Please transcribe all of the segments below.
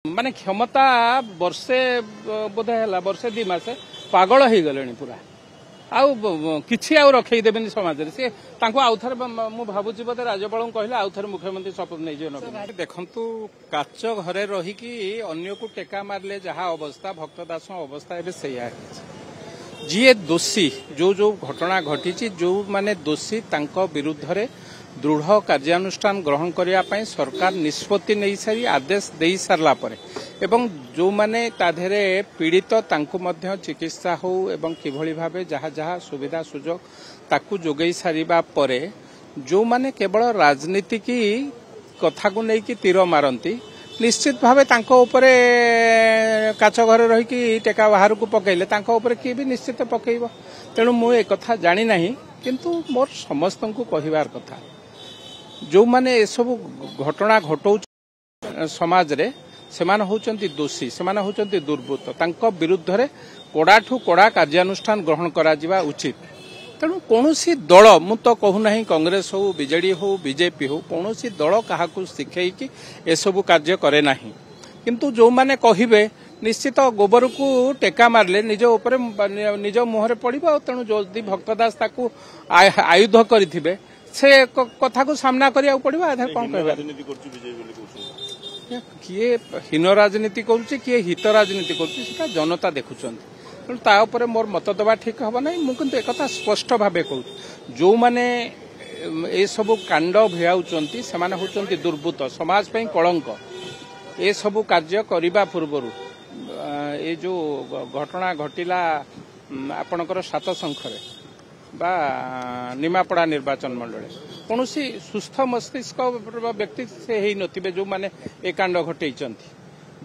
माने क्षमता वर्षे बोधे है वर्षे 2 मास पागल हो गले पूरा किसी रखई देवेनि समाज सी आउ थे मु भावुची बोधे राज्यपाल कहले आउ थे मुख्यमंत्री शपथ नहीं देखु काच घरे रहीकि अन्य को टेका मारले जहाँ अवस्था भक्तदास अवस्था एवं से जी दोषी जो जो घटना घटी जो माने दोषी विरुद्ध रे दृढ़ कार्यानुष्ठान ग्रहण करने सरकार निष्पत्ति नहीं सारी आदेश दे सारा पर एवं जो माने ताधरे पीड़ित तांको मध्य चिकित्सा हो एवं किभली भावे जहाँ जहाँ सुविधा सुजोग ताकू जोगई सारिबा परे जो माने केवल राजनीति की कथा को लेकिन तीर मारती निश्चित भावे तांको उपरे काच घरे रही टेका बाहर को पकईले तांको उपरे किए भी निश्चित पकईब तेणु मु एक कथा जानी नहीं किंतु मोर समस्त को कहिबार कथा जो माने ए सब घटना घटौ समाज रे सेमान होचंती दोषी सेमान होचंती दुर्बृत्त तांको विरुद्ध रे कड़ाठू कड़ा कार्यानुष्ठान ग्रहण करा जिबा उचित तेणु कौनसी दल मु तो कहू ना कांग्रेस हो बीजेडी हो बीजेपी हो कौनसी दल क्या शिखई कि एसबू कार्य करे ना किंतु जो माने कहिबे निश्चित गोबर को टेका मारले निज ऊपर निज मुहरे पड़ो तेणु जदि भक्तदास ताकू आयुध करिथिबे से कथा को सामना करिया पड़ो आधार कौन कह किए हीन राजनीति करुच्चे किए हित राजनीति करुच्चे जनता देखुंत तापर मोर मत दबा ठीक हम ना मुझे एक स्पष्ट भाव कहूँ जो मैंने ये सब कांड भिआउंट से दुर्बृत्त समाज पे कलंक ये सब कार्य करने पूर्वर ये जो घटना घटिला आपणकर 7 शंखरे बा निमापड़ा निर्वाचन मंडल कौन सुस्थ मस्तिष्क व्यक्ति से ही नथिबे जो माने ए कांड घटई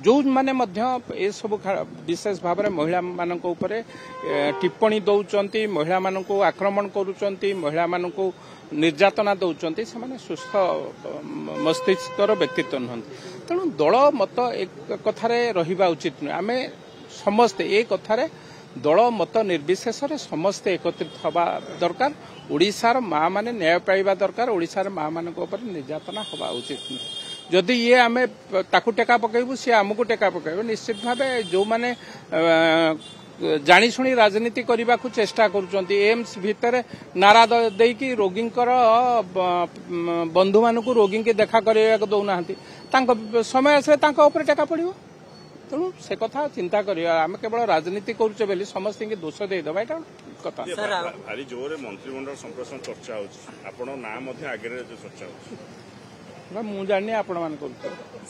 जो माने मध्य ए सब विशेष भाव में महिला मानक ऊपर टिप्पणी दौरान महिला मानक आक्रमण करुचंती महिला मानक निर्यातना दौरान से माने सुस्थ मस्तिष्कर व्यक्तित्व नुहति तेणु दल मत एक कथारे रहिबा उचित नुहे आमे समस्ते ए कथारे दल मत निर्विशेष समस्ते एकत्रित हवा दरकार ओडिशार माँ माने न्याय पाइबा दरकार ओडिशार माँ मानक ऊपर निर्यातना हवा उचित नुहे जदि ये आमे ताकू टेका पकेबू सी आमको टेका पकेबे निश्चित भावे जो माने जानी शुणी राजनीति करने को चेष्टा करुचंती एम्स भितर नारा देकी रोगी बंधु मानक रोगी के देखा करने को दौना समय आसे टेका पड़ो तेणु से कथा चिंता करिया आम केवल राजनीति करुचे बेली समस्त के दोष देदेबा एटा कथा भारी जोरे मंत्रिमंडल संप्रसारण चर्चा होछि आपण नाम मध्ये आगे चर्चा होछि मु जानी आपण मान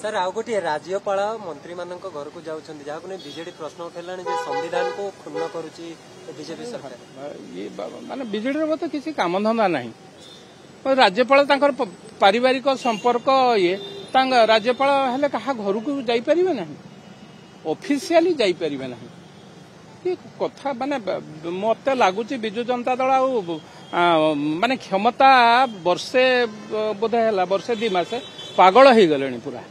सर आउ गोटे राज्यपाल मंत्री मान घर को जाउछन्ती जहां को बीजेडी प्रश्न उठेलानी जे संविधान को क्षुण्ण करूची बीजेपी सरकार ये माने बीजेडी रो तो किसी काम धंदा नहीं राज्यपाल तांकर पारिवारिक संपर्क ये राज्यपाल हेले कहा घर को जाई परिबे नहीं ऑफिशियली जाई परिबे नहीं ये कथा माने मत लगुच बिजु जनता दल माने क्षमता वर्षे बोधे है वर्षे 2 मास पागल हो गले पूरा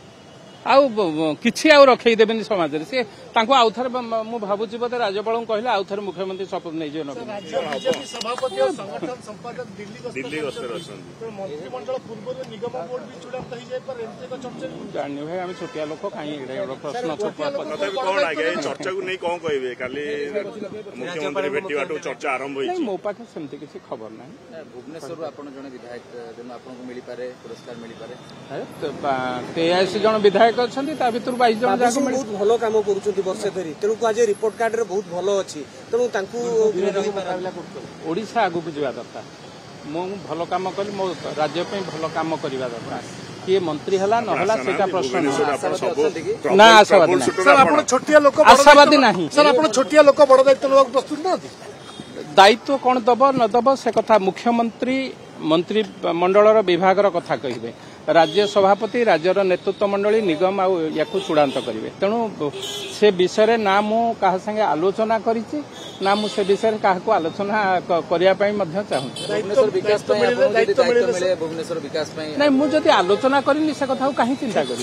किसी रखई देवेनि समाज सी आउ थे मु भावुची बोधे राज्यपाल कहले आउ थे मुख्यमंत्री शपथ नहीं जानी भाई आम छोटिया लोक कहीं प्रश्न मो पाखे सेमती किसी खबर ना भुवनेश्वर जन जन विधायक अच्छा भितर 22 जन बहुत भल कम कर धरी तेणु आज रिपोर्ट कार्ड रे बहुत भल अच्छी तेणु ओडिशा आगु जा दरकार मु भल कम कली मो राज्य पे भल कम करवा दरकार किए मंत्री हला न हला सेटा प्रश्न ना आशावादी सर आपण छोटिया लोक आशावादी नहीं सर आपण छोटिया लोक बड़ दायित्व लेवा प्रस्तुत ना दायित्व कौन दब न दब से कथा मुख्यमंत्री मंत्री मंडल विभाग कथा कहे राज्य सभापति राज्यर नेतृत्व मंडली निगम या चूड़ांत करेंगे तेणु से विषय ना मु क्या संगे आलोचना करी ना मु से विषय क्या आलोचना करने चाहूँ विकास नहीं मुझे आलोचना करनी से कथा कहीं चिंता करी।